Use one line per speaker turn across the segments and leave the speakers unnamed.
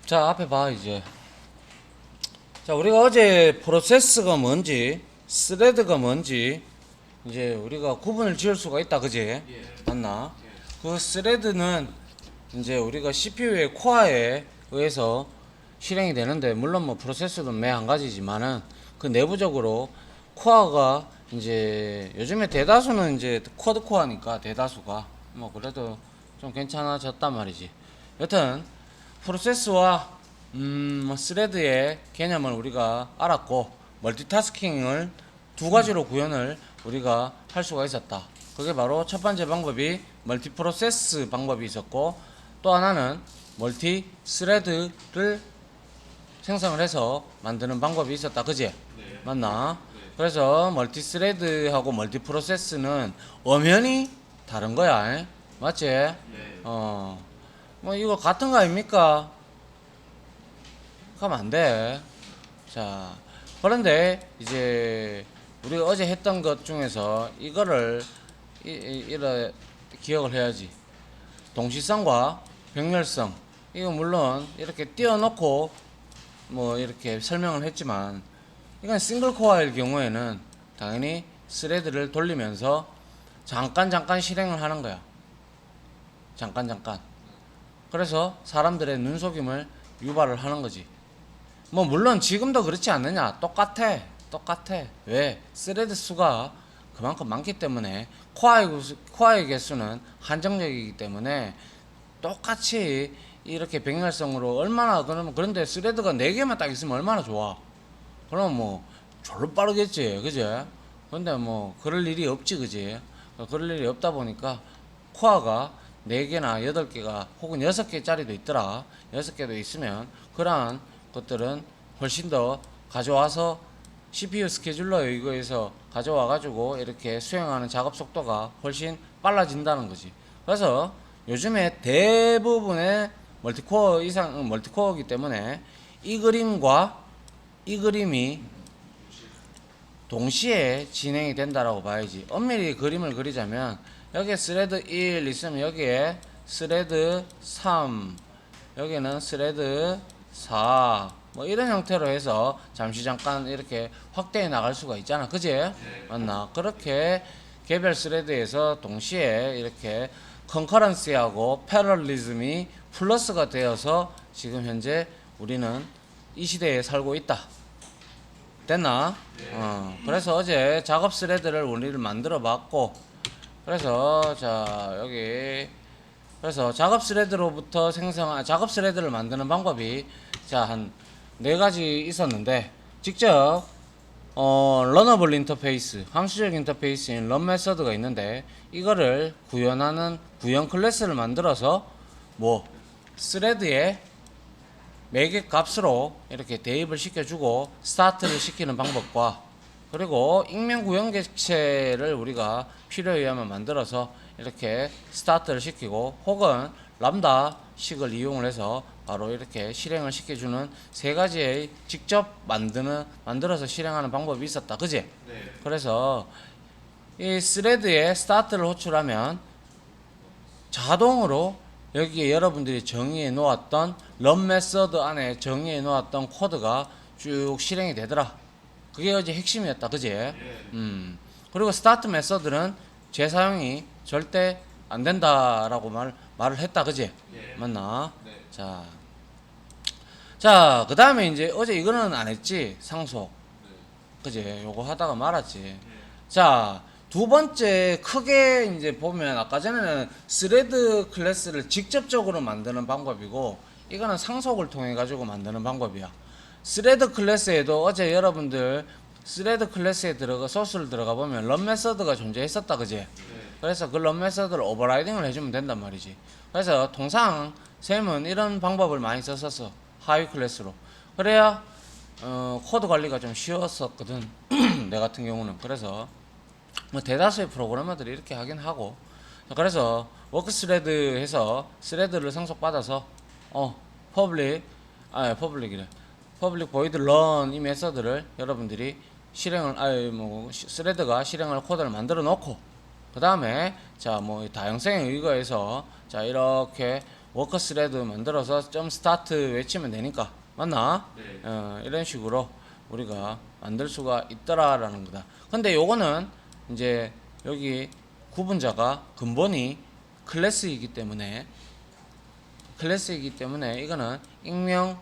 자, 앞에 봐, 이제. 자, 우리가 어제 프로세스가 뭔지, 스레드가 뭔지, 이제 우리가 구분을 지을 수가 있다, 그지?
예.
맞나?
예.
그 스레드는 이제 우리가 CPU의 코어에 의해서 실행이 되는데, 물론 뭐 프로세스도 매 한 가지지만은, 그 내부적으로 코어가 이제 요즘에 대다수는 이제 쿼드 코어니까 대다수가 뭐 그래도 좀 괜찮아졌단 말이지. 여튼 프로세스와 뭐 스레드의 개념을 우리가 알았고, 멀티타스킹을 두 가지로 구현을 우리가 할 수가 있었다. 그게 바로 첫 번째 방법이 멀티 프로세스 방법이 있었고, 또 하나는 멀티 스레드를 생성을 해서 만드는 방법이 있었다. 그지?
네.
맞나?
네.
그래서 멀티 스레드하고 멀티 프로세스는 엄연히 다른 거야. 맞지?
네.
뭐 이거 같은 거 아닙니까? 그러면 안 돼. 자, 그런데 이제 우리가 어제 했던 것 중에서 이거를 이래 기억을 해야지. 동시성과 병렬성. 이거 물론 이렇게 띄워놓고 뭐 이렇게 설명을 했지만, 이건 싱글 코어일 경우에는 당연히 스레드를 돌리면서 잠깐 실행을 하는 거야. 잠깐. 그래서 사람들의 눈속임을 유발을 하는 거지. 뭐 물론 지금도 그렇지 않느냐? 똑같아. 왜? 스레드 수가 그만큼 많기 때문에 코어의 개수는 한정적이기 때문에 똑같이 이렇게 병렬성으로 얼마나, 그런데 스레드가 4개만 딱 있으면 얼마나 좋아. 그럼 뭐 졸로 빠르겠지, 그지? 근데 뭐 그럴 일이 없지, 그지? 그럴 일이 없다 보니까 코어가 4개나 8개가 혹은 6개짜리도 있더라. 6개도 있으면 그러한 것들은 훨씬 더 가져와서 CPU 스케줄러에 의거해서 가져와 가지고 이렇게 수행하는 작업 속도가 훨씬 빨라진다는 거지. 그래서 요즘에 대부분의 멀티코어이기 때문에 이 그림과 이 그림이 동시에 진행이 된다라고 봐야지. 엄밀히 그림을 그리자면 여기에 스레드 1 있으면 여기에 스레드 3, 여기는 스레드 4, 뭐 이런 형태로 해서 잠깐 이렇게 확대해 나갈 수가 있잖아. 그지? 맞나? 그렇게 개별 스레드에서 동시에 이렇게 컨커런시하고 패럴리즘이 플러스가 되어서 지금 현재 우리는 이 시대에 살고 있다. 됐나? 그래서 어제 작업 스레드를 우리를 만들어 봤고, 그래서 자 여기, 그래서 작업 스레드로부터 작업 스레드를 만드는 방법이 자 한 4가지 있었는데, 직접 러너블 인터페이스, 함수적 인터페이스인 런 메서드가 있는데, 이거를 구현하는 구현 클래스를 만들어서 뭐 스레드에 매개 값으로 이렇게 대입을 시켜주고 스타트를 시키는 방법과, 그리고 익명 구현 객체를 우리가 필요에 의하면 만들어서 이렇게 스타트를 시키고, 혹은 람다 식을 이용을 해서 바로 이렇게 실행을 시켜주는 3가지의 직접 만들어서 실행하는 방법이 있었다. 그지?
네.
그래서 이 스레드에 스타트를 호출하면 자동으로 여기에 여러분들이 정의해 놓았던 런 메서드 안에 정의해 놓았던 코드가 쭉 실행이 되더라. 그게 어제 핵심이었다. 그지? 그리고 스타트 메서드는 재사용이 절대 안 된다라고 말을 했다. 그지?
예.
맞나?
네.
자, 그 다음에 이제 어제 이거는 안 했지. 상속.
네.
그지? 요거 하다가 말았지.
예.
자, 두 번째 크게 이제 보면, 아까 전에는 스레드 클래스를 직접적으로 만드는 방법이고, 이거는 상속을 통해 가지고 만드는 방법이야. 스레드 클래스에도 어제 여러분들 스레드 클래스에 소스를 들어가 보면 런 메서드가 존재했었다. 그지?
네.
그래서 그 런 메서드를 오버라이딩을 해주면 된단 말이지. 그래서 통상 샘은 이런 방법을 많이 썼었어. 하위 클래스로. 그래야 코드 관리가 좀 쉬웠었거든. 내 같은 경우는. 그래서 뭐 대다수의 프로그래머들이 이렇게 하긴 하고, 그래서 워크 스레드 해서 스레드를 상속받아서 퍼블릭 보이드 런 이 메서드를 여러분들이 스레드가 실행할 코드를 만들어 놓고, 그 다음에 자 뭐 다양성에 의거해서 자 이렇게 워커 스레드 만들어서 점 스타트 외치면 되니까 맞나? 이런 식으로 우리가 만들 수가 있더라라는 거다. 근데 요거는 이제 여기 구분자가 근본이 클래스이기 때문에 이거는 익명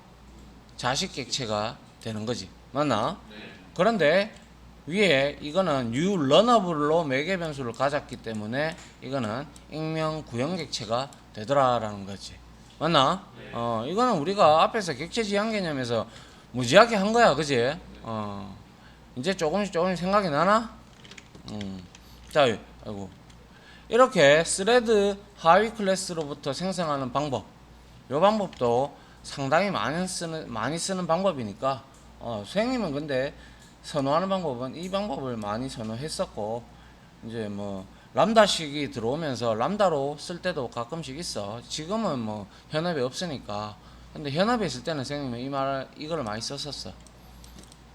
자식 객체가 되는 거지. 맞나? 그런데 위에 이거는 new learnable로 매개 변수를 가졌기 때문에 이거는 익명 구형 객체가 되더라라는 거지. 맞나? 이거는 우리가 앞에서 객체 지향 개념에서 무지하게 한 거야. 그지? 이제 조금씩 생각이 나나? 자, 아이고. 이렇게 스레드 하위 클래스로부터 생성하는 방법. 요 방법도 상당히 많이 쓰는 방법이니까, 선생님은 근데 선호하는 방법은 이 방법을 많이 선호했었고, 이제 뭐, 람다식이 들어오면서 람다로 쓸 때도 가끔씩 있어. 지금은 뭐, 현업이 없으니까. 근데 현업에 있을 때는 선생님은 이거를 많이 썼었어.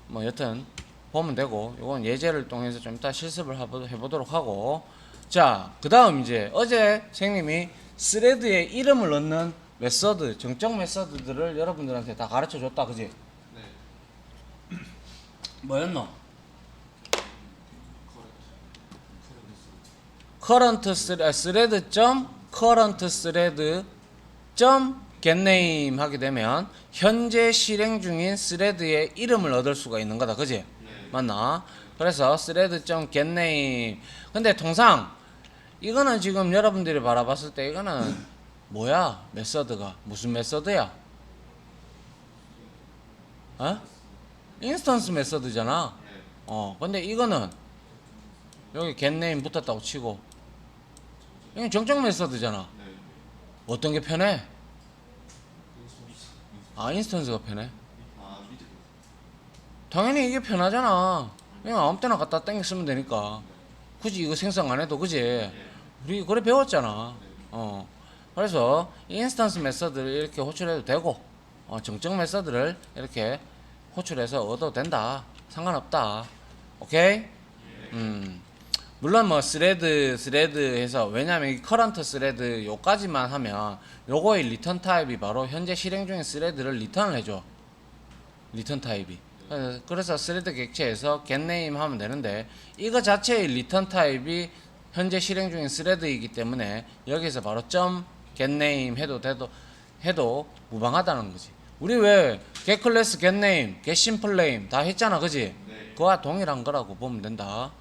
뭐, 여튼, 보면 되고, 요건 예제를 통해서 좀 이따 실습을 해보도록 하고, 자, 그 다음 이제 어제 선생님이 스레드에 이름을 넣는 메서드, 정적 메서드들을 여러분들한테 다 가르쳐 줬다. 그지?
네.
뭐였노? current thread current thread getName 하게 되면 현재 실행 중인 스레드의 이름을 얻을 수가 있는 거다. 그지?
네.
맞나? 그래서 thread getName. 근데 통상 이거는 지금 여러분들이 바라봤을 때 이거는 뭐야? 메서드가 무슨 메서드야? 인스턴스 메서드잖아. 근데 이거는 여기 getName 붙었다고 치고 이건 정적 메서드잖아.
네.
어떤 게 편해? 인스턴스가 편해.
밑에.
당연히 이게 편하잖아. 그냥 아무 때나 갖다 땡겨 쓰면 되니까. 굳이 이거 생성 안 해도 그지? 우리 그래 배웠잖아. 그래서 인스턴스 메서드를 이렇게 호출해도 되고, 정적 메서드를 이렇게 호출해서 얻어도 된다. 상관없다. 오케이? 물론 뭐 스레드 해서, 왜냐면 이 커런트 스레드 요까지만 하면 요거의 리턴 타입이 바로 현재 실행 중인 스레드를 리턴을 해줘. 리턴 타입이. 그래서 스레드 객체에서 getName 하면 되는데, 이거 자체의 리턴 타입이 현재 실행 중인 스레드이기 때문에 여기서 바로 getName 해도 무방하다는 거지. 우리 왜 getClass, getName, getSimpleName 다 했잖아. 그지?
네.
그와 동일한 거라고 보면 된다.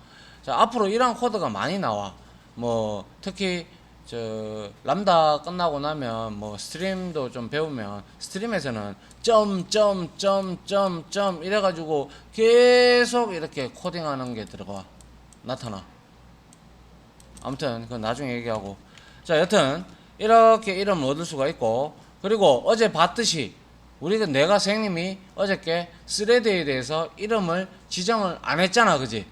자, 앞으로 이런 코드가 많이 나와. 뭐 특히 저 람다 끝나고 나면 뭐 스트림도 좀 배우면, 스트림에서는 점 이래가지고 계속 이렇게 코딩하는 게 나타나. 아무튼 그건 나중에 얘기하고. 자, 여튼 이렇게 이름을 얻을 수가 있고, 그리고 어제 봤듯이 내가 선생님이 어저께 스레드에 대해서 이름을 지정을 안 했잖아. 그지?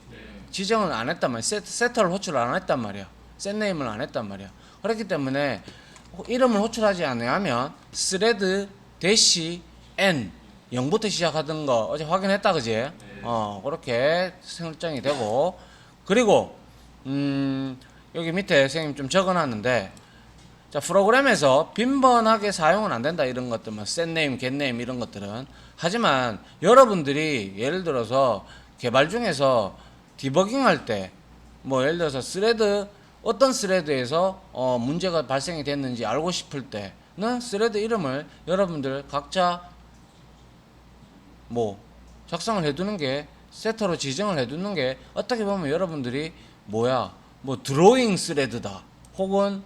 지정을 안 했단 말이야. 세터를 호출을 안 했단 말이야. 셋네임을 안 했단 말이야. 그렇기 때문에 이름을 호출하지 않으면 스레드 대시 n 0부터 시작하던 거 어제 확인했다. 그지? 그렇게 설정이 되고, 그리고 여기 밑에 선생님 좀 적어놨는데, 자, 프로그램에서 빈번하게 사용은 안 된다. 이런 것들, 뭐 setName, getName 이런 것들은. 하지만 여러분들이 예를 들어서 개발 중에서 디버깅 할 때, 뭐 예를 들어서 어떤 스레드에서 문제가 발생이 됐는지 알고 싶을 때는 스레드 이름을 여러분들 각자 뭐 작성을 해두는 게, 세터로 지정을 해두는 게, 어떻게 보면 여러분들이 뭐 드로잉 스레드다, 혹은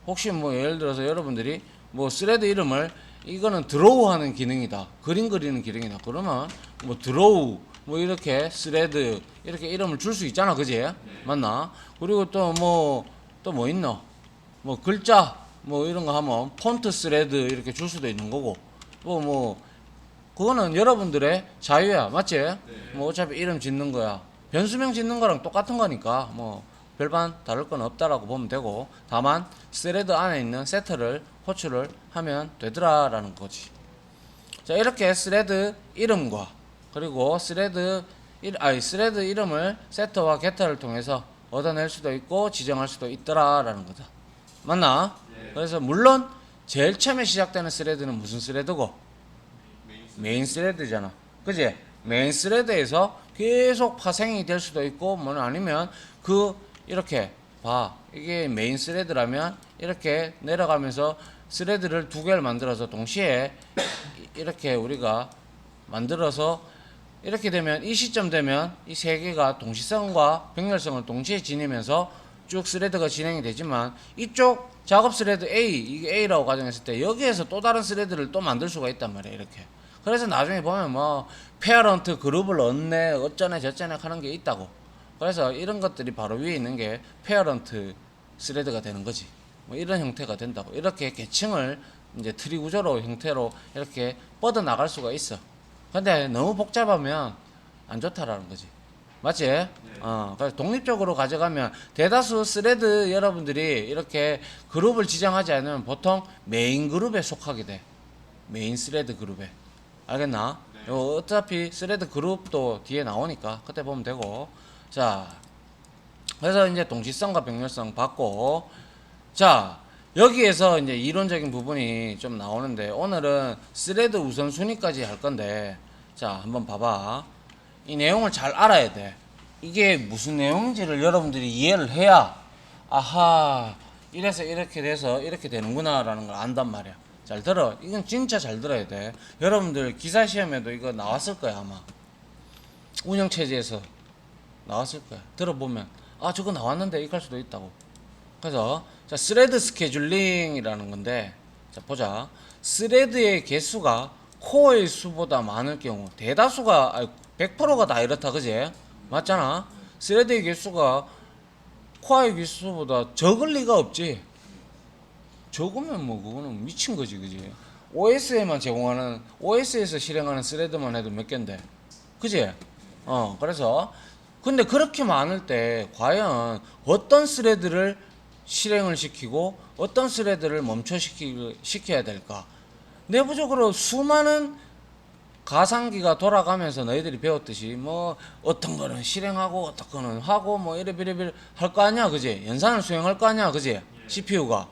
혹시 뭐 예를 들어서 여러분들이 뭐 스레드 이름을 이거는 드로우하는 기능이다, 그림 그리는 기능이다, 그러면 뭐 드로우 뭐 이렇게 스레드 이렇게 이름을 줄 수 있잖아. 그지? 맞나? 그리고 또 뭐 있노? 뭐 글자 뭐 이런 거 하면 폰트 스레드 이렇게 줄 수도 있는 거고, 그거는 여러분들의 자유야. 맞지? 뭐 어차피 이름 짓는 거야. 변수명 짓는 거랑 똑같은 거니까 뭐 별반 다를 건 없다라고 보면 되고, 다만 스레드 안에 있는 세터를 호출을 하면 되더라라는 거지. 자, 이렇게 스레드 이름과 그리고 스레드 이름을 세터와 게터를 통해서 얻어낼 수도 있고 지정할 수도 있더라라는 거다. 맞나?
네.
그래서 물론 제일 처음에 시작되는 스레드는 무슨 스레드고?
메인
메인 스레드잖아. 그지? 메인 스레드에서 계속 파생이 될 수도 있고, 뭐 아니면 이렇게 봐. 이게 메인 스레드라면 이렇게 내려가면서 스레드를 두 개를 만들어서 동시에 이렇게 우리가 만들어서 이렇게 되면 이 시점 되면 이 세 개가 동시성과 병렬성을 동시에 지니면서 쭉 스레드가 진행이 되지만 이쪽 작업 스레드 A, 이게 A라고 가정했을 때 여기에서 또 다른 스레드를 또 만들 수가 있단 말이야, 이렇게. 그래서 나중에 보면 뭐 페어런트 그룹을 얻네 어쩌네 저쩌네 하는 게 있다고. 그래서 이런 것들이 바로 위에 있는 게 페어런트 스레드가 되는 거지. 뭐 이런 형태가 된다고. 이렇게 계층을 이제 트리 구조로 형태로 이렇게 뻗어 나갈 수가 있어. 근데 너무 복잡하면 안 좋다라는 거지. 맞지? 그래서 독립적으로 가져가면 대다수 스레드 여러분들이 이렇게 그룹을 지정하지 않으면 보통 메인 그룹에 속하게 돼. 메인 스레드 그룹에. 알겠나?
네.
어차피 스레드 그룹도 뒤에 나오니까 그때 보면 되고. 자, 그래서 이제 동시성과 병렬성 받고, 자, 여기에서 이제 이론적인 부분이 좀 나오는데 오늘은 스레드 우선순위까지 할 건데, 자, 한번 봐봐. 이 내용을 잘 알아야 돼. 이게 무슨 내용인지를 여러분들이 이해를 해야, 아하, 이래서 이렇게 돼서 이렇게 되는구나라는 걸 안단 말이야. 잘 들어. 이건 진짜 잘 들어야 돼. 여러분들 기사 시험에도 이거 나왔을 거야, 아마. 운영체제에서 나왔을 거야. 들어보면, 아, 저거 나왔는데 이럴 수도 있다고. 그래서, 자, 스레드 스케줄링이라는 건데, 자, 보자. 스레드의 개수가 코어의 수보다 많을 경우, 대다수가, 아니, 100%가 다 이렇다, 그지? 맞잖아? 스레드의 개수가 코어의 개수보다 적을 리가 없지. 적으면 뭐, 그거는 미친 거지, 그지? OS에만 제공하는, OS에서 실행하는 스레드만 해도 몇 갠데. 그지? 그래서, 근데 그렇게 많을 때, 과연 어떤 스레드를 실행을 시키고, 어떤 스레드를 시켜야 될까? 내부적으로 수많은 가상기가 돌아가면서 너희들이 배웠듯이 뭐 어떤 거는 실행하고 어떤 거는 하고 뭐 이래비래비래 할 거 아니야, 그지? 연산을 수행할 거 아니야, 그지? CPU가.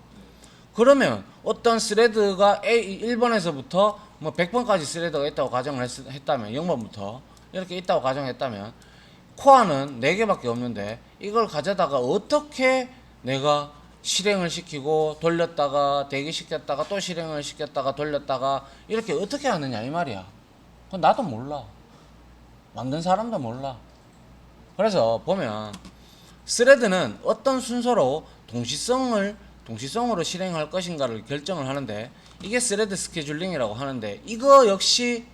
그러면 어떤 스레드가 1번에서부터 뭐 100번까지 스레드가 있다고 가정을 했다면 0번부터 이렇게 있다고 가정했다면 코어는 4개밖에 없는데 이걸 가져다가 어떻게 내가 실행을 시키고 돌렸다가 대기시켰다가 또 실행을 시켰다가 돌렸다가 이렇게 어떻게 하느냐 이 말이야. 그건 나도 몰라. 만든 사람도 몰라. 그래서 보면 스레드는 어떤 순서로 동시성으로 실행할 것인가를 결정을 하는데 이게 스레드 스케줄링이라고 하는데 이거 역시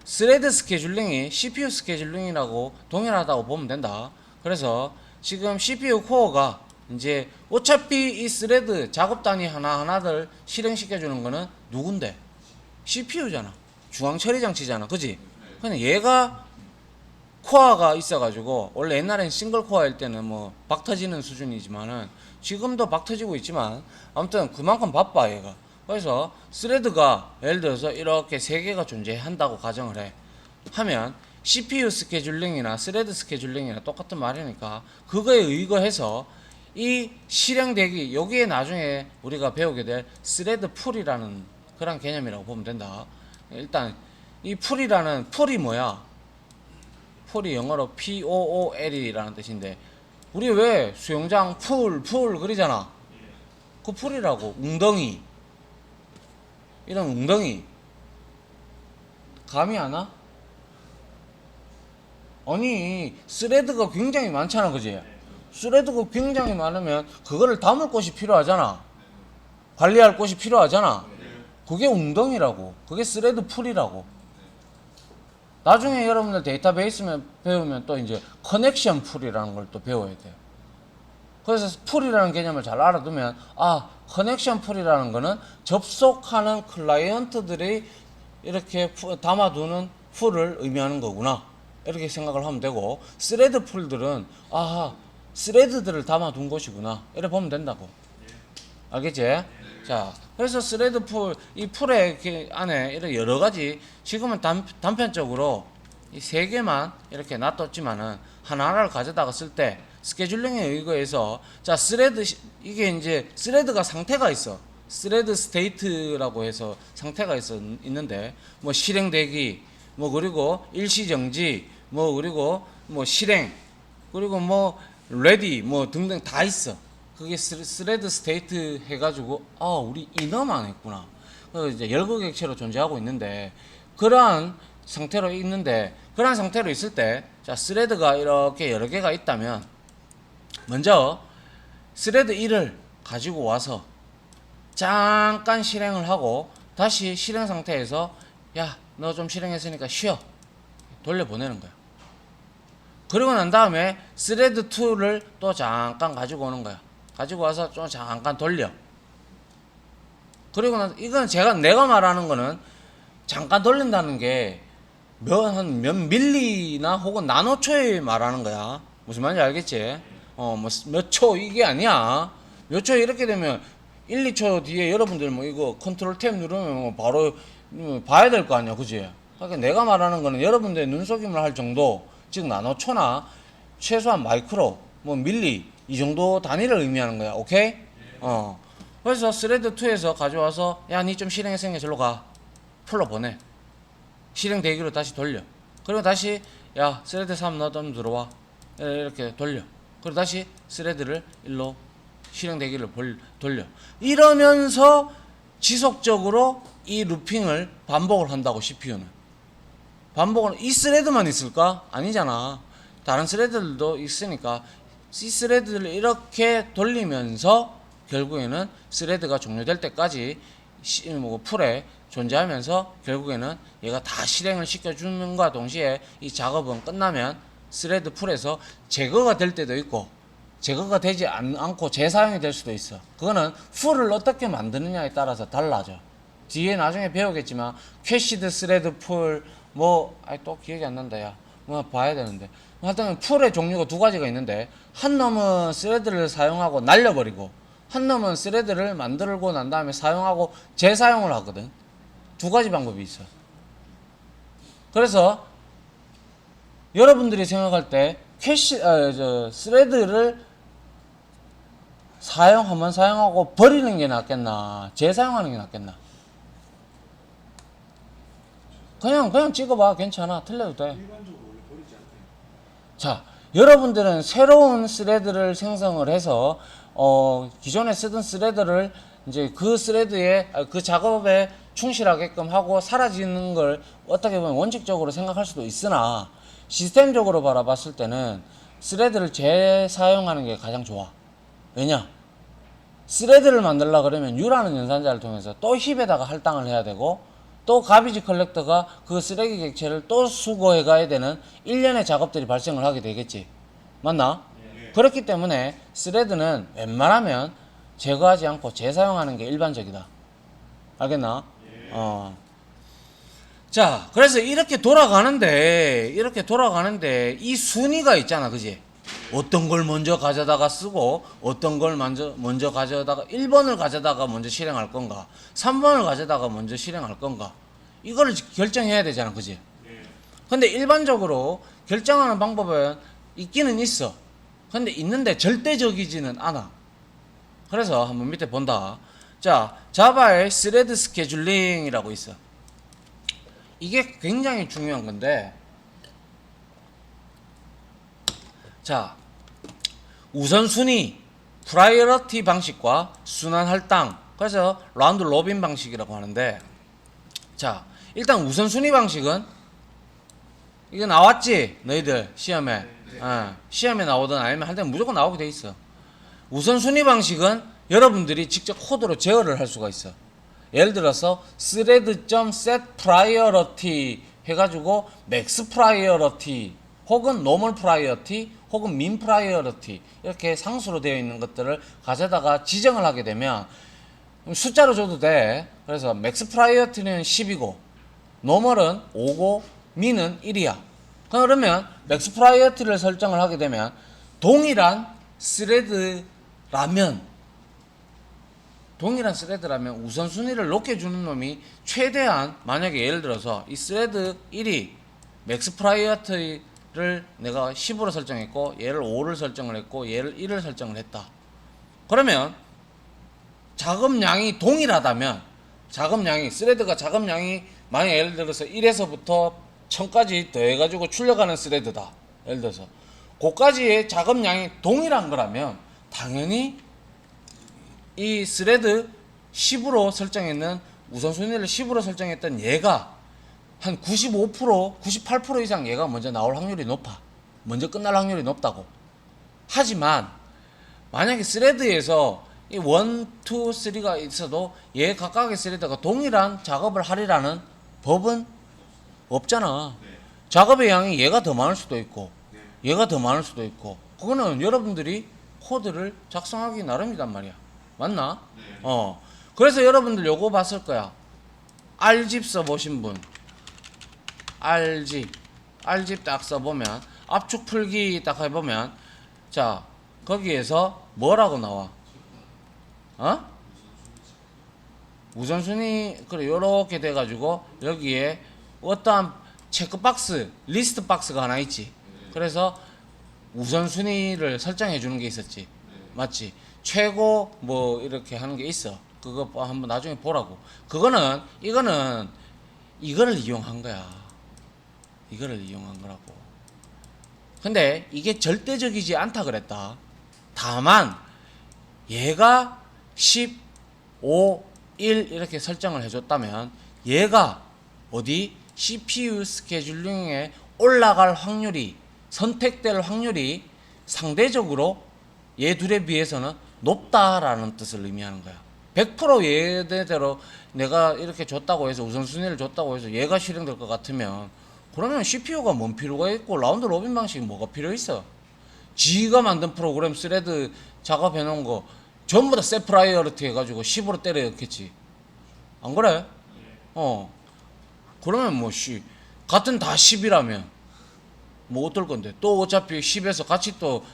스레드 스케줄링이 CPU 스케줄링이라고 동일하다고 보면 된다. 그래서 지금 CPU 코어가 이제 어차피 이 스레드 작업 단위 하나하나들 실행시켜주는 거는 누군데? CPU잖아. 중앙 처리 장치잖아. 그지? 근데 얘가 코어가 있어가지고 원래 옛날엔 싱글 코어일 때는 뭐 박 터지는 수준이지만은 지금도 박 터지고 있지만 아무튼 그만큼 바빠 얘가. 그래서 스레드가 예를 들어서 이렇게 3개가 존재한다고 가정을 해. 하면 CPU 스케줄링이나 스레드 스케줄링이나 똑같은 말이니까 그거에 의거해서 이 실행되기 여기에 나중에 우리가 배우게 될 스레드 풀이라는 그런 개념이라고 보면 된다. 일단 이 풀이라는 풀이 뭐야? 풀이 영어로 POOL이라는 뜻인데 우리 왜 수영장 풀 그러잖아. 그 풀이라고. 웅덩이 이런 웅덩이 감이 안 와? 아니 스레드가 굉장히 많잖아, 그지? 스레드가 굉장히 많으면 그거를 담을 곳이 필요하잖아. 관리할 곳이 필요하잖아. 그게 웅덩이라고. 그게 스레드 풀이라고. 나중에 여러분들 데이터베이스만 배우면 또 이제 커넥션 풀이라는 걸 또 배워야 돼요. 그래서 풀이라는 개념을 잘 알아두면 커넥션 풀이라는 거는 접속하는 클라이언트들이 이렇게 담아두는 풀을 의미하는 거구나. 이렇게 생각을 하면 되고 스레드 풀들은 스레드들을 담아둔 것이구나. 이렇게 보면 된다고. 알겠지? 자, 그래서 스레드 풀, 이 풀의 안에 이런 여러 가지, 지금은 단편적으로 이 3개만 이렇게 놔뒀지만은 하나하나를 가져다가 쓸 때 스케줄링에 의거해서 자 스레드 이게 이제 스레드가 상태가 있어. 스레드 스테이트라고 해서 상태가 있는데 뭐 실행 대기 뭐 그리고 일시정지 뭐 그리고 뭐 실행 그리고 뭐 레디 뭐 등등 다 있어. 그게 스레드 스테이트 해가지고 우리 인어만 했구나. 그래서 이제 열거 객체로 존재하고 있는데 그러한 상태로 있는데 그러한 상태로 있을 때 자 스레드가 이렇게 여러 개가 있다면 먼저 스레드 1을 가지고 와서 잠깐 실행을 하고 다시 실행 상태에서 야 너 좀 실행했으니까 쉬어 돌려보내는 거야. 그리고 난 다음에 스레드 2를 또 잠깐 가지고 오는 거야. 가지고 와서 좀 잠깐 돌려. 그리고 난 이건 내가 말하는 거는 잠깐 돌린다는 게 몇 밀리나 혹은 나노초에 말하는 거야. 무슨 말인지 알겠지? 뭐 몇 초 이게 아니야. 몇 초 이렇게 되면 1, 2초 뒤에 여러분들 뭐 이거 컨트롤 탭 누르면 뭐 바로 봐야 될 거 아니야. 그지? 그러니까 내가 말하는 거는 여러분들의 눈속임을 할 정도, 즉 나노초나 최소한 마이크로, 뭐 밀리 이 정도 단위를 의미하는 거야. 오케이? 그래서 스레드 2에서 가져와서 야 니 좀 실행했으니까 절로 가. 풀로 보내. 실행 대기로 다시 돌려. 그리고 다시 야 스레드 3 너 좀 들어와. 이렇게 돌려. 그리고 다시 스레드를 일로 실행 대기를 돌려. 이러면서 지속적으로 이 루핑을 반복을 한다고 CPU는. 반복을 이 스레드만 있을까? 아니잖아. 다른 스레드들도 있으니까 이 스레드를 이렇게 돌리면서 결국에는 스레드가 종료될 때까지 풀에 존재하면서 결국에는 얘가 다 실행을 시켜주는 것과 동시에 이 작업은 끝나면 스레드 풀에서 제거가 될 때도 있고 제거가 되지 않고 재사용이 될 수도 있어. 그거는 풀을 어떻게 만드느냐에 따라서 달라져. 뒤에 나중에 배우겠지만 캐시드 스레드 풀 또 기억이 안 난다 야. 뭐 봐야 되는데 하여튼 풀의 종류가 두 가지가 있는데 한 놈은 스레드를 사용하고 날려버리고 한 놈은 스레드를 만들고 난 다음에 사용하고 재사용을 하거든. 두 가지 방법이 있어. 그래서 여러분들이 생각할 때 스레드를 한번 사용하고 버리는 게 낫겠나 재사용하는 게 낫겠나? 그냥 찍어봐. 괜찮아. 틀려도 돼.
일반적으로 원래 버리지 않대요.
자, 여러분들은 새로운 스레드를 생성을 해서 기존에 쓰던 스레드를 이제 그 스레드에 그 작업에 충실하게끔 하고 사라지는 걸 어떻게 보면 원칙적으로 생각할 수도 있으나 시스템적으로 바라봤을 때는 스레드를 재사용하는 게 가장 좋아. 왜냐? 스레드를 만들려고 그러면 U라는 연산자를 통해서 또 힙에다가 할당을 해야 되고 또 가비지 컬렉터가 그 쓰레기 객체를 또 수거해 가야 되는 일련의 작업들이 발생을 하게 되겠지. 맞나?
네.
그렇기 때문에 스레드는 웬만하면 제거하지 않고 재사용하는 게 일반적이다. 알겠나?
네.
자, 그래서 이렇게 돌아가는데 이 순위가 있잖아. 그지? 어떤 걸 먼저 가져다가 쓰고 어떤 걸 먼저 가져다가 1번을 가져다가 먼저 실행할 건가 3번을 가져다가 먼저 실행할 건가 이거를 결정해야 되잖아. 그지?
네.
근데 일반적으로 결정하는 방법은 있기는 있어. 근데 있는데 절대적이지는 않아. 그래서 한번 밑에 본다. 자, 자바의 스레드 스케줄링이라고 있어. 이게 굉장히 중요한 건데, 자, 우선순위, 프라이어리티 방식과 순환 할당, 그래서 라운드 로빈 방식이라고 하는데, 자, 일단 우선순위 방식은 이거 나왔지? 너희들 시험에. 시험에 나오든 아니면 할 때는 무조건 나오게 돼 있어. 우선순위 방식은 여러분들이 직접 코드로 제어를 할 수가 있어. 예를 들어서 thread.set priority 해가지고 max priority 혹은 normal priority 혹은 min priority 이렇게 상수로 되어 있는 것들을 가져다가 지정을 하게 되면 숫자로 줘도 돼. 그래서 max priority는 10이고 normal은 5고 min은 1이야. 그러면 max priority를 설정을 하게 되면 동일한 스레드라면 우선순위를 높게 주는 놈이 최대한 만약에 예를 들어서 이 스레드 1이 맥스 프라이어티 내가 10으로 설정했고 얘를 5를 설정을 했고 얘를 1을 설정을 했다. 그러면 작업량이 동일하다면 스레드가 작업량이 만약 예를 들어서 1에서부터 1000까지 더해가지고 출력하는 스레드다. 예를 들어서 그까지의 작업량이 동일한 거라면 당연히 이 스레드 10으로 설정했는 우선순위를 10으로 설정했던 얘가 한 95%, 98% 이상 얘가 먼저 나올 확률이 높아. 먼저 끝날 확률이 높다고. 하지만 만약에 스레드에서 이 1, 2, 3가 있어도 얘 각각의 스레드가 동일한 작업을 하리라는 법은 없잖아. 작업의 양이 얘가 더 많을 수도 있고 얘가 더 많을 수도 있고 그거는 여러분들이 코드를 작성하기 나름이단 말이야. 맞나? 그래서 여러분들 요거 봤을 거야. R집 써보신 분 R집 딱 써보면 압축 풀기 딱 해보면 자 거기에서 뭐라고 나와? 우선순위 그래 요렇게 돼가지고 여기에 어떠한 체크박스 리스트 박스가 하나 있지. 그래서 우선순위를 설정해 주는 게 있었지. 맞지? 최고 뭐 이렇게 하는 게 있어. 그거 한번 나중에 보라고. 이거는 이거를 이용한 거야. 이거를 이용한 거라고. 근데 이게 절대적이지 않다 그랬다. 다만 얘가 10, 5, 1 이렇게 설정을 해줬다면 얘가 어디 CPU 스케줄링에 올라갈 확률이 선택될 확률이 상대적으로 얘 둘에 비해서는 높다라는 뜻을 의미하는 거야. 100% 얘네대로 내가 이렇게 줬다고 해서 우선순위를 줬다고 해서 얘가 실행될 것 같으면 그러면 CPU가 뭔 필요가 있고 라운드 로빈 방식이 뭐가 필요 있어? 지가 만든 프로그램 스레드 작업해 놓은 거 전부 다 셋 프라이어리티 해가지고 10으로 때려였겠지. 안 그래? 그러면 뭐 같은 다 10이라면 뭐 어떨 건데 또 어차피 10에서 같이 또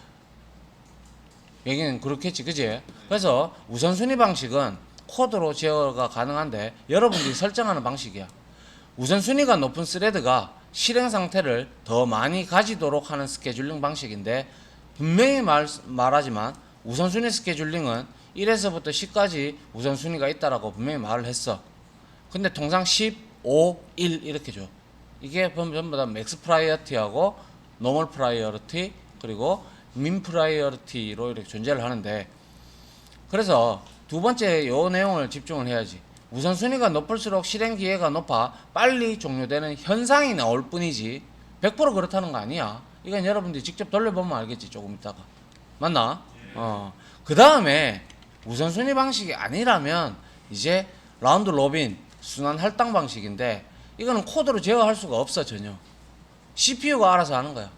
얘기는 그렇겠지. 그지? 그래서 우선순위 방식은 코드로 제어가 가능한데 여러분들이 설정하는 방식이야. 우선순위가 높은 스레드가 실행 상태를 더 많이 가지도록 하는 스케줄링 방식인데 분명히 말하지만 우선순위 스케줄링은 1에서부터 10까지 우선순위가 있다라고 분명히 말을 했어. 근데 통상 10, 5, 1 이렇게 줘. 이게 전부 다 맥스 프라이어티하고 노멀 프라이어티 그리고 민 프라이어티로 이렇게 존재를 하는데 그래서 두 번째 요 내용을 집중을 해야지. 우선순위가 높을수록 실행 기회가 높아 빨리 종료되는 현상이 나올 뿐이지 100% 그렇다는 거 아니야. 이건 여러분들이 직접 돌려보면 알겠지. 조금 있다가 맞나? 그 다음에 우선순위 방식이 아니라면 이제 라운드 로빈 순환 할당 방식인데 이거는 코드로 제어할 수가 없어. 전혀 CPU가 알아서 하는 거야.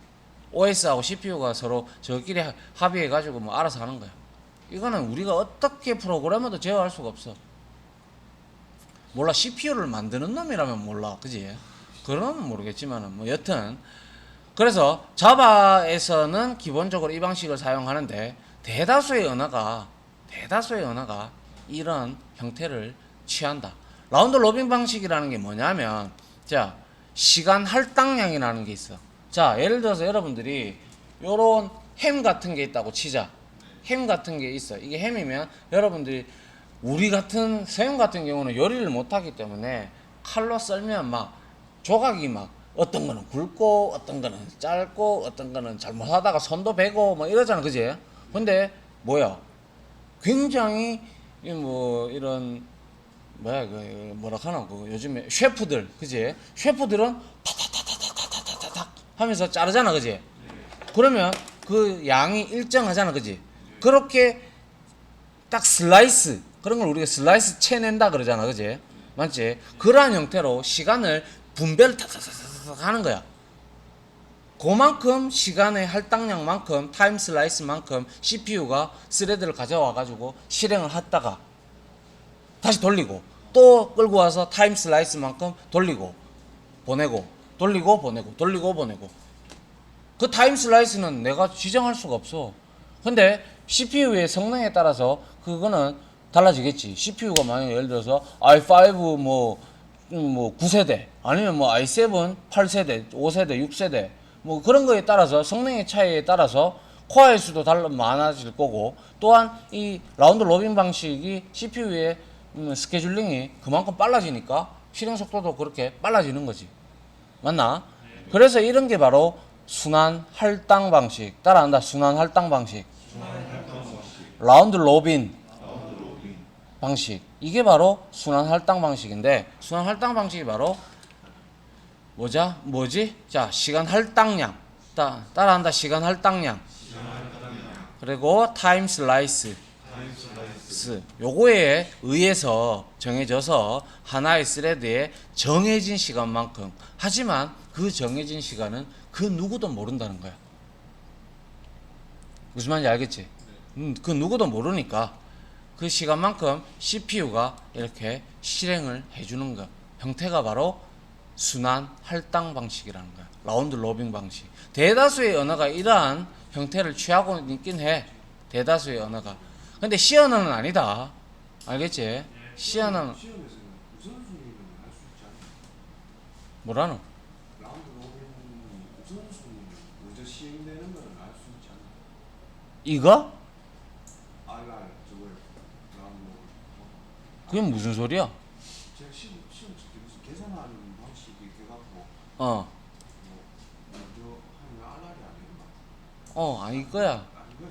OS하고 CPU가 서로 저끼리 합의해 가지고 뭐 알아서 하는 거야. 이거는 우리가 어떻게 프로그래머도 제어할 수가 없어. 몰라. CPU를 만드는 놈이라면 몰라. 그지? 그러면 모르겠지만은 뭐 여튼 그래서 자바에서는 기본적으로 이 방식을 사용하는데 대다수의 언어가 이런 형태를 취한다. 라운드 로빈 방식이라는 게 뭐냐면 자 시간 할당량이라는 게 있어. 자 예를 들어서 여러분들이 요런 햄 같은 게 있다고 치자. 햄 같은 게 있어. 이게 햄이면 여러분들이 우리 같은 서양 같은 경우는 요리를 못하기 때문에 칼로 썰면 막 조각이 막 어떤 거는 굵고 어떤 거는 짧고 어떤 거는 잘못하다가 손도 베고 뭐 이러잖아. 그지? 근데 뭐야 굉장히 뭐 이런 뭐야 그 뭐라 하나 그 요즘에 셰프들 그지? 셰프들은 타타타타타타타타타 하면서 자르잖아. 그지? 그러면 그 양이 일정하잖아. 그지? 그렇게 딱 슬라이스 그런 걸 우리가 슬라이스 채낸다 그러잖아. 그지? 맞지? 그러한 형태로 시간을 분배를 탁탁탁탁 하는 거야. 그만큼 시간의 할당량만큼 타임 슬라이스만큼 CPU가 스레드를 가져와 가지고 실행을 했다가 다시 돌리고 또 끌고 와서 타임 슬라이스만큼 돌리고 보내고 돌리고 보내고 돌리고 보내고 그 타임 슬라이스는 내가 지정할 수가 없어. 근데 CPU의 성능에 따라서 그거는 달라지겠지. CPU가 만약 예를 들어서 i5 뭐 9세대 아니면 뭐 i7 8세대 5세대 6세대 뭐 그런 거에 따라서 성능의 차이에 따라서 코어의 수도 많아질 거고, 또한 이 라운드 로빈 방식이 CPU의 스케줄링이 그만큼 빨라지니까 실행 속도도 그렇게 빨라지는 거지. 맞나? 그래서 이런 게 바로 순환 할당 방식. 따라한다. 순환 할당 방식. 라운드 로빈 방식. 이게 바로 순환 할당 방식인데, 순환 할당 방식이 바로 뭐지? 자, 시간 할당량. 따라한다. 시간 할당량. 그리고 타임 슬라이스. 요거에 의해서 정해져서 하나의 스레드에 정해진 시간만큼, 하지만 그 정해진 시간은 그 누구도 모른다는 거야. 무슨 말인지 알겠지? 그 누구도 모르니까 그 시간만큼 CPU가 이렇게 실행을 해주는 거, 형태가 바로 순환 할당 방식이라는 거야. 라운드 로빙 방식. 대다수의 언어가 이러한 형태를 취하고 있긴 해. 대다수의 언어가. 근데 C 언어는 아니다. 알겠지? C 언어는
시험에서는 우선순위는 알 수 있지 않나?
뭐라노?
라운드 로빈 우선순위는 먼저 시행되는 거는 알 수 있지 않나?
이거?
RR 저거요. 라운드 로빈.
그게 무슨 소리야?
제가 시험 칠때 무슨 계산하는 방식이 돼갖고
어.
뭐 먼저 하면 RR이 아닌가?
아닐 거야.
아니거든.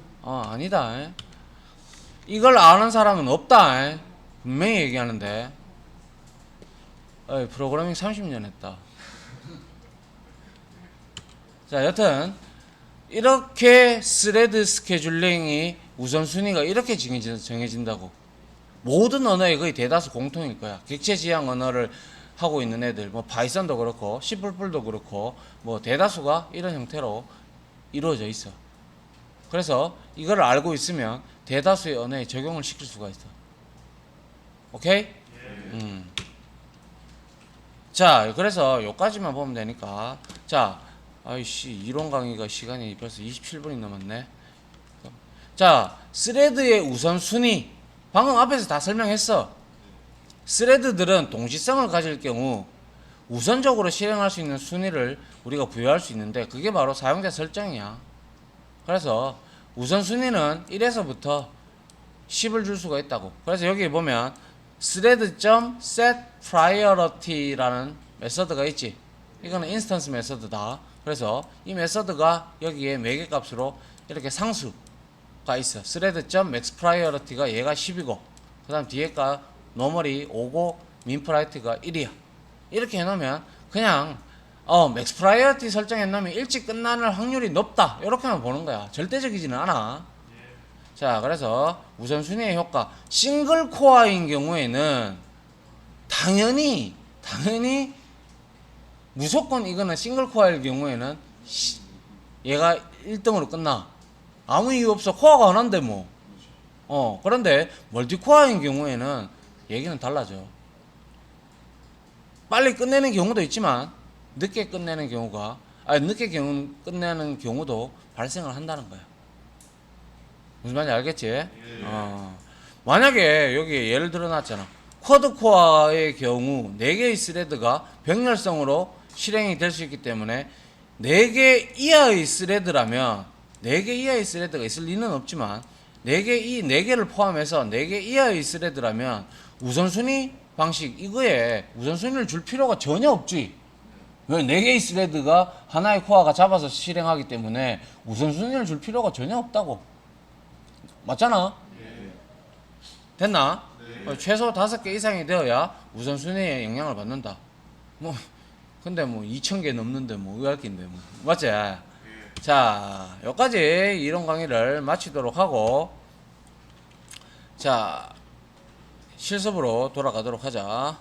아니다. 이걸 아는 사람은 없다. 분명히 얘기하는데. 프로그래밍 30년 했다. 자, 여튼 이렇게 스레드 스케줄링이 우선순위가 이렇게 정해진다고. 모든 언어의 거의 대다수 공통일 거야. 객체 지향 언어를 하고 있는 애들, 뭐 파이썬도 그렇고 C++도 그렇고 뭐 대다수가 이런 형태로 이루어져 있어. 그래서 이걸 알고 있으면 대다수의 언어에 적용을 시킬 수가 있어. 오케이? 자, 그래서 요까지만 보면 되니까. 자, 아이씨, 이론 강의가 시간이 벌써 27분이 넘었네. 자, 스레드의 우선순위. 방금 앞에서 다 설명했어. 스레드들은 동시성을 가질 경우 우선적으로 실행할 수 있는 순위를 우리가 부여할 수 있는데, 그게 바로 사용자 설정이야. 그래서 우선순위는 1에서부터 10을 줄 수가 있다고. 그래서 여기 보면 thread.setPriority라는 메서드가 있지. 이거는 인스턴스 메서드다. 그래서 이 메서드가 여기에 매개 값으로 이렇게 상수가 있어. thread.maxPriority가 얘가 10이고, 그 다음 뒤에가 노멀이 5고 minPriority가 1이야. 이렇게 해놓으면 그냥 맥스 프라이어티 설정해 놓으면 일찍 끝나는 확률이 높다, 이렇게만 보는 거야. 절대적이지는 않아. 자, 그래서 우선순위의 효과. 싱글 코어인 경우에는 당연히 무조건 이거는 싱글 코어일 경우에는 얘가 1등으로 끝나. 아무 이유 없어. 코어가 하나인데 뭐. 그런데 멀티 코어인 경우에는 얘기는 달라져. 빨리 끝내는 경우도 있지만 늦게 끝내는 경우도 발생을 한다는 거야. 무슨 말인지 알겠지? 만약에 여기 예를 들어 놨잖아. 쿼드코어의 경우 4개의 스레드가 병렬성으로 실행이 될 수 있기 때문에 4개 이하의 스레드라면 4개 이하의 스레드가 있을 리는 없지만 4개를 포함해서 4개 이하의 스레드라면 우선순위 방식 이거에 우선순위를 줄 필요가 전혀 없지. 왜? 4개의 스레드가 하나의 코어가 잡아서 실행하기 때문에 우선순위를 줄 필요가 전혀 없다고. 맞잖아? 됐나? 최소 5개 이상이 되어야 우선순위에 영향을 받는다. 근데 2,000개 넘는데 의할 낀데 맞지? 자, 여기까지 이론 강의를 마치도록 하고, 자, 실습으로 돌아가도록 하자.